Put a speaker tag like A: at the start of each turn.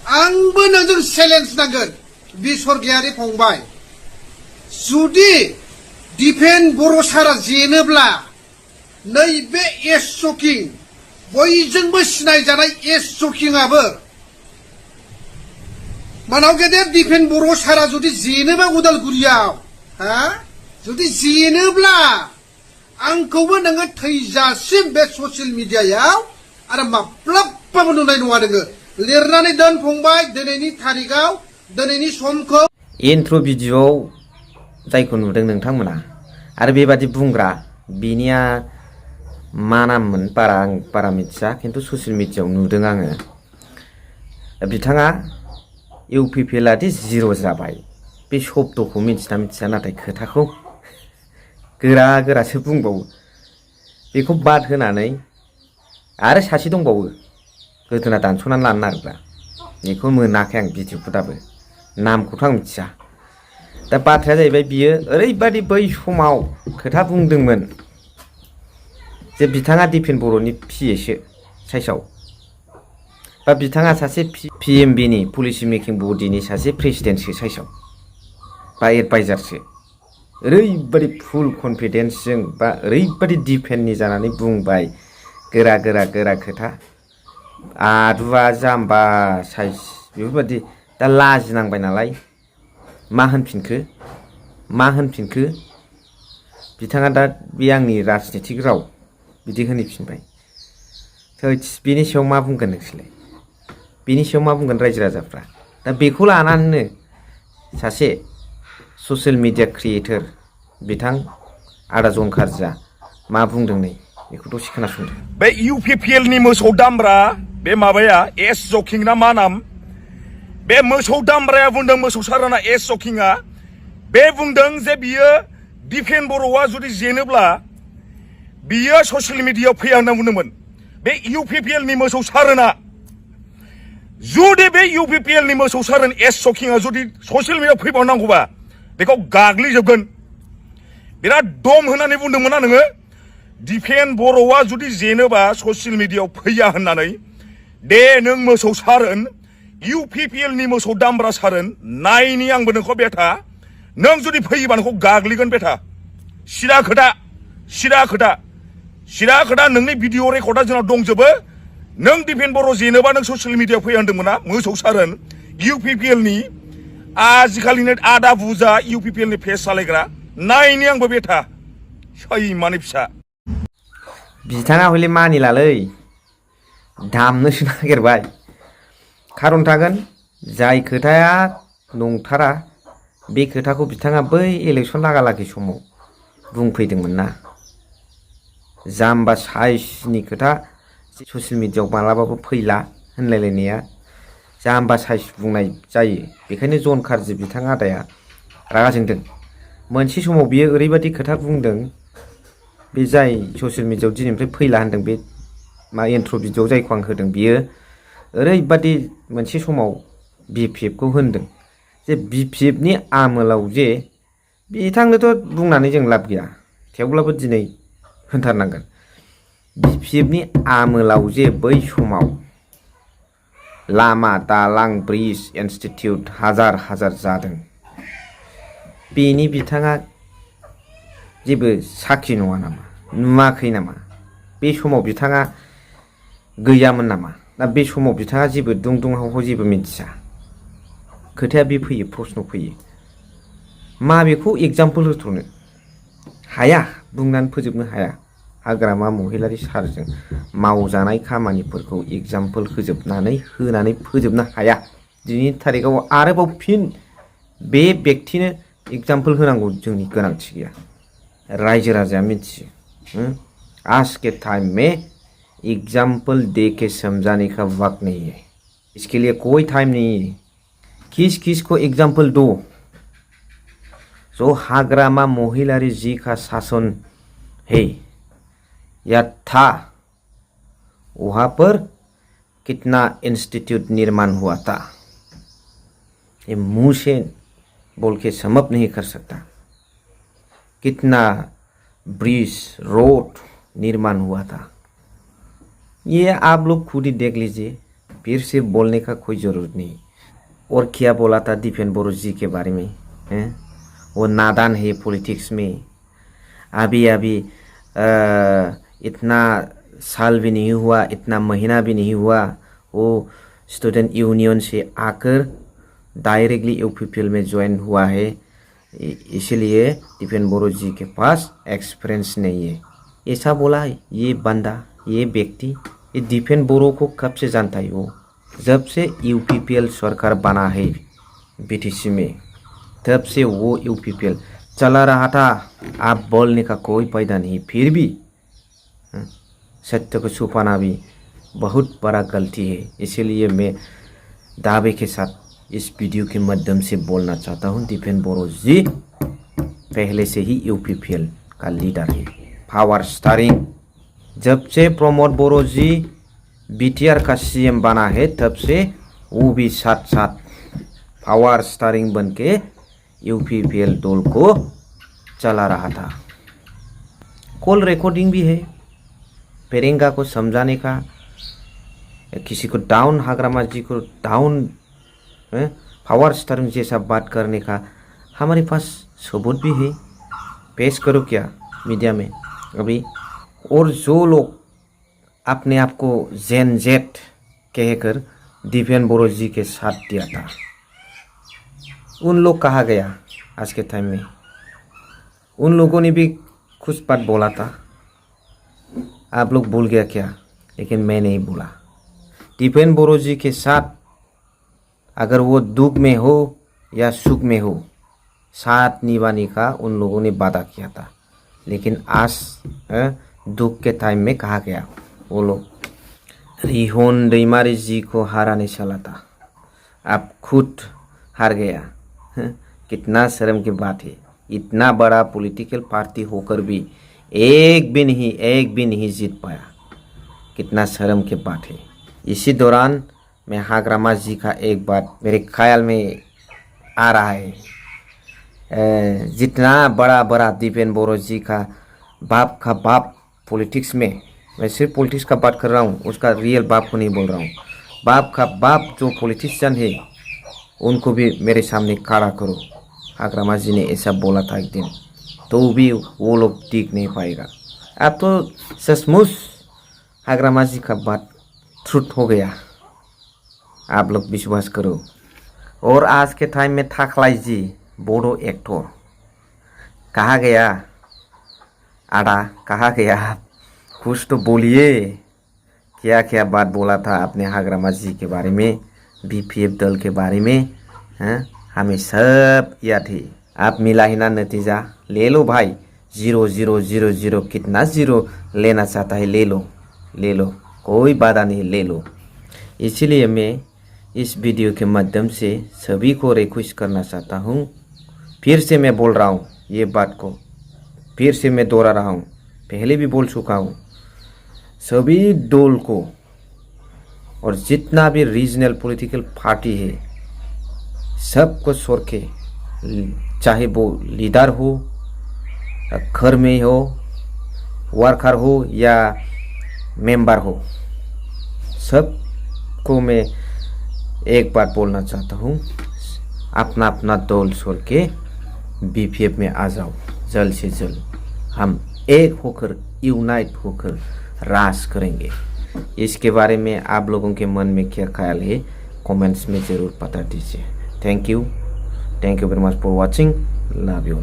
A: आंबो नोंजों चेलेन्ज नांगोन बि सरगियारि फंबाय जुदि दिपेन बर' सारा जेनोब्ला नैबे एस शकिं बयजोंबो सिनायजानाय एस शकिंआबो मानाव गेदेर दिपेन बर' सारा जुदि जेनोबा उदालगुरियाव हा जुदि जेनोब्ला आंखौबो नोङो थैजासिम बे ससियेल मिडियायाव आरो माब्लाबाबो नुनाय नङा नोङो लिरनानै दोन फंबाय दिनैनि तारिखआव दिनैनि समखौ
B: इन्ट्र' भिडिअ'आव जायखौ नुदों नोंथांमोना आरो बेबादि बुंग्रा बिनिया मा नाममोन आं बारा मिथिया खिन्थु ससियेल मिडियायाव नुदों आङो बिथाङा इउपिपिएलआ दि जिर' जाबाय बे शब्दखौ मिथिना मिथिया नाथाय खोथाखौ गोरा गोरासो बुंबावो बेखौ बाद होनानै आरो सासे दंबावो गोदोना दानस'नानै लानो नागिरग्रा बेखौ मोनाखै आं भिडिअखौ दाबो नामखौथ' आं मिथिया दा बाथ्राया जाहैबाय बियो ओरैबादि बै समाव खोथा बुंदोंमोन जे बिथाङा दिपेन बर'नि पिएसो साइसआव बा बिथाङा सासे पिएमबिनि पलिसि मेकिं बडिनि सासे प्रेसिडेन्टसो साइसआव बा एडभाइजारसो ओरैबादि फुल कनफिडेन्सजों बा ओरैबादि डिफेन्डनि जानानै बुंबाय गोरा गोरा खोथा आदुवा जाम्बा साइज बेफोरबादि दा लाजिनांबाय नालाय मा होनफिनखो बिथाङा दा बे आंनि राजनितिक राव बिदि होनफिनबाय बेनि सायाव मा बुंगोन नोंसोरलाय बेनि सायाव मा बुंगोन रायजो राजाफ्रा दा बेखौ लानानैनो सासे ससियेल मिडिया क्रिएटर बिथां आदा जन खारजिया मा बुंदों नै बेखौ दसे खोनासंदो
C: बे इउपिपिएल नि मोसौ दामब्रा बे माबाया एस शकिं ना मा नाम बे मोसौ दामब्राया बुंदों मोसौ साराना एस शकिंआ बे बुंदों जे बियो दिपेन बर'आ जुदि जेनोब्ला बियो ससियेल मिडियायाव फैया होनना बुंदोंमोन बे इउपिपिएल नि मोसौ सारोना जुदि बे इउपिपिएल नि मोसौ सारोन एस शकिंआ जुदि ससियेल मिडियायाव फैबावनांगौबा बेखौ गाग्लिजोबगोन बिराद दम होननानै बुंदोंमोन ना नोङो दिपेन बर'आ जुदि जेनोबा ससियेल मिडियायाव फैया होननानै दे नों मोसौ सारोन इउपिपिएल नि मोसौ दामब्रा सारोन नायनि आंबो नोंखौ बेटा नों जुदि फैयोबा नोंखौ गाग्लिगोन बेटा सिदा खोथा नोंनि भिडिअ रेकर्डआ जोंनाव दंजोबो नों दिपेन बर' जेनोबा नों ससियेल मिडियायाव फैया होनदोंमोन ना मोसौ सारोन इउपिपिएल नि आजिखालिनो आदा बुजा इउपिपिएल नि फेस सालायग्रा नायनि आंबो बेटा सैमानि फिसा
B: बिथाङा हले मानिलालै दामनोसो नागिरबाय खारन थागोन जाय खोथाया नंथारा बे खोथाखौ बिथाङा बै इलेक्सन लागालागि समाव बुंफैदोंमोन ना जाम्बा साइसनि खोथा ससियेल मिडियायाव मालाबाबो फैला होनलायलायनाया जाम्बा साइस बुंनाय जायो बेखायनो जन खारजि बिथां आदाया रागा जोंदों मोनसे समाव बियो ओरैबादि खोथा बुंदों बे जाय ससियेल मिडियायाव दिनैनिफ्राय फैला होनदों बे मा इन्ट्र' भिडिअ जायखौ आं होदों बियो ओरैबादि मोनसे समाव बिपिएफखौ होनदों जे बिपिएफनि आमोलाव जे बिथांनोथ' बुंनानै जों लाब गैया थेवब्लाबो दिनै होनथारनांगोन बिपिएफनि आमोलाव जे बै समाव लामा दालां ब्रिज इनस्टिटिउट हाजार जादों बेनि बिथाङा जेबो साखि नङा नामा नुवाखै नामा बे समाव बिथाङा गैयामोन नामा दा बे समाव बिथाङा जेबो दुंहाव जेबो मिथिया खोथाया बे फैयो प्रश्न फैयो मा बेखौ एग्जाम्पोल होथ'नो हाया बुंनानै फोजोबनो हाया हाग्रामा महिलारि सारजों मावजानाय खामानिफोरखौ एग्जाम्पोल होनानै फोजोबनो हाया दिनैनि तारिखआव आरोबाव फिन बे व्यक्तिनो एग्जाम्पोल होनांगौ जोंनि गोनांथि गैया रायजो राजाया मिथियो आज के टाइम में एग्जाम्पल दे के समझाने का वक्त नहीं है इसके लिए कोई टाइम नहीं है किस को एग्जाम्पल दो जो हाग्रामा महिलारी जी का शासन है या था वहाँ पर कितना इंस्टीट्यूट निर्माण हुआ था ये मुंह से बोल के समाप्त नहीं कर सकता कितना ब्रिज रोड निर्माण हुआ था ये आप लोग खुद ही देख लीजिए फिर से बोलने का कोई ज़रूरत नहीं। और क्या बोला था दीपेन बोरो जी के बारे में, हैं? वो नादान है पॉलिटिक्स में। अभी इतना साल भी नहीं हुआ, इतना महीना भी नहीं हुआ, वो स्टूडेंट यूनियन से आकर डायरेक्टली यूपीपीएल में ज्वाइन हुआ है। इसीलिए दीपेन बोरो जी के पास एक्सपीरियंस नहीं है, ऐसा बोला है। ये बंदा, ये व्यक्ति, ये दीपेन बोरो को कब से जानता है? वो जब से यूपीपीएल सरकार बना है बीटीसी में, तब से वो यूपीपीएल चला रहा था। आप बोलने का कोई फायदा नहीं। फिर भी सत्य को छुपाना भी बहुत बड़ा गलती है। इसीलिए मैं दावे के साथ इस वीडियो के माध्यम से बोलना चाहता हूँ, दीपेन बोरो जी पहले से ही यूपीपीएल का लीडर है। पावर स्टारिंग जब से प्रमोद बोरो जी बीटीआर का सीएम बना है, तब से वो भी साथ साथ पावर स्टारिंग बन के यूपीपीएल दल को चला रहा था। कॉल रिकॉर्डिंग भी है पेरेंगा को समझाने का, किसी को डाउन, हाग्रामा जी को डाउन, पावर स्टारिंग जैसा बात करने का हमारे पास सबूत भी है। पेश करो क्या मीडिया में अभी। और जो लोग अपने आप को जेन जेट कहकर दीपेन बोरो जी के साथ दिया था, उन लोग कहाँ गया आज के टाइम में? उन लोगों ने भी कुछ बात बोला था, आप लोग भूल गया क्या? लेकिन मैं नहीं भूला। दीपेन बोरो जी के साथ अगर वो दुख में हो या सुख में हो, साथ निभाने का उन लोगों ने वादा किया था। लेकिन आज दुख के टाइम में कहाँ गया वो लोग? रिहोन दैमारी जी को हराने चला था, आप खुद हार गया। कितना शर्म की बात है। इतना बड़ा पॉलिटिकल पार्टी होकर भी एक भी नहीं जीत पाया। कितना शर्म की बात है। इसी दौरान मैं हाग्रामा जी का एक बात मेरे ख्याल में आ रहा है। जितना बड़ा दीपेन बोरो जी का बाप पॉलिटिक्स में, मैं सिर्फ पॉलिटिक्स का बात कर रहा हूँ, उसका रियल बाप को नहीं बोल रहा हूँ। बाप का बाप जो पॉलिटिशियन है उनको भी मेरे सामने खड़ा करो। हाग्रामा जी ने ऐसा बोला था एक दिन, तो भी वो लोग टिक नहीं पाएगा। अब तो सचमुच हाग्रामा जी का बात ट्रुथ हो गया, आप लोग विश्वास करो। और आज के टाइम में थाखलाई जी बोडो एक्टर कहाँ गया? आड़ा कहाँ गया? कुछ तो बोलिए, क्या क्या बात बोला था आपने हाग्रामा जी के बारे में, बीपीएफ दल के बारे में, हैं? हमें सब याद है। आप मिला ही ना नतीजा, ले लो भाई। 0,0,0,0 कितना जीरो लेना चाहता है ले लो, कोई बाधा नहीं, ले लो। इसीलिए मैं इस वीडियो के माध्यम से सभी को रिक्वेस्ट करना चाहता हूँ। फिर से मैं बोल रहा हूँ ये बात को, फिर से मैं दोहरा रहा हूँ, पहले भी बोल चुका हूँ। सभी दल को और जितना भी रीजनल पॉलिटिकल पार्टी है, सबको छोड़ के, चाहे वो लीडर हो, घर में हो, वर्कर हो या मेंबर हो, सबको मैं एक बात बोलना चाहता हूँ, अपना दल छोड़ के बीपीएफ में आ जाओ। जल्द से जल्द हम एक होकर, यूनाइट होकर राज करेंगे। इसके बारे में आप लोगों के मन में क्या ख्याल है, कमेंट्स में ज़रूर बता दीजिए। Thank you very much for watching. Love you.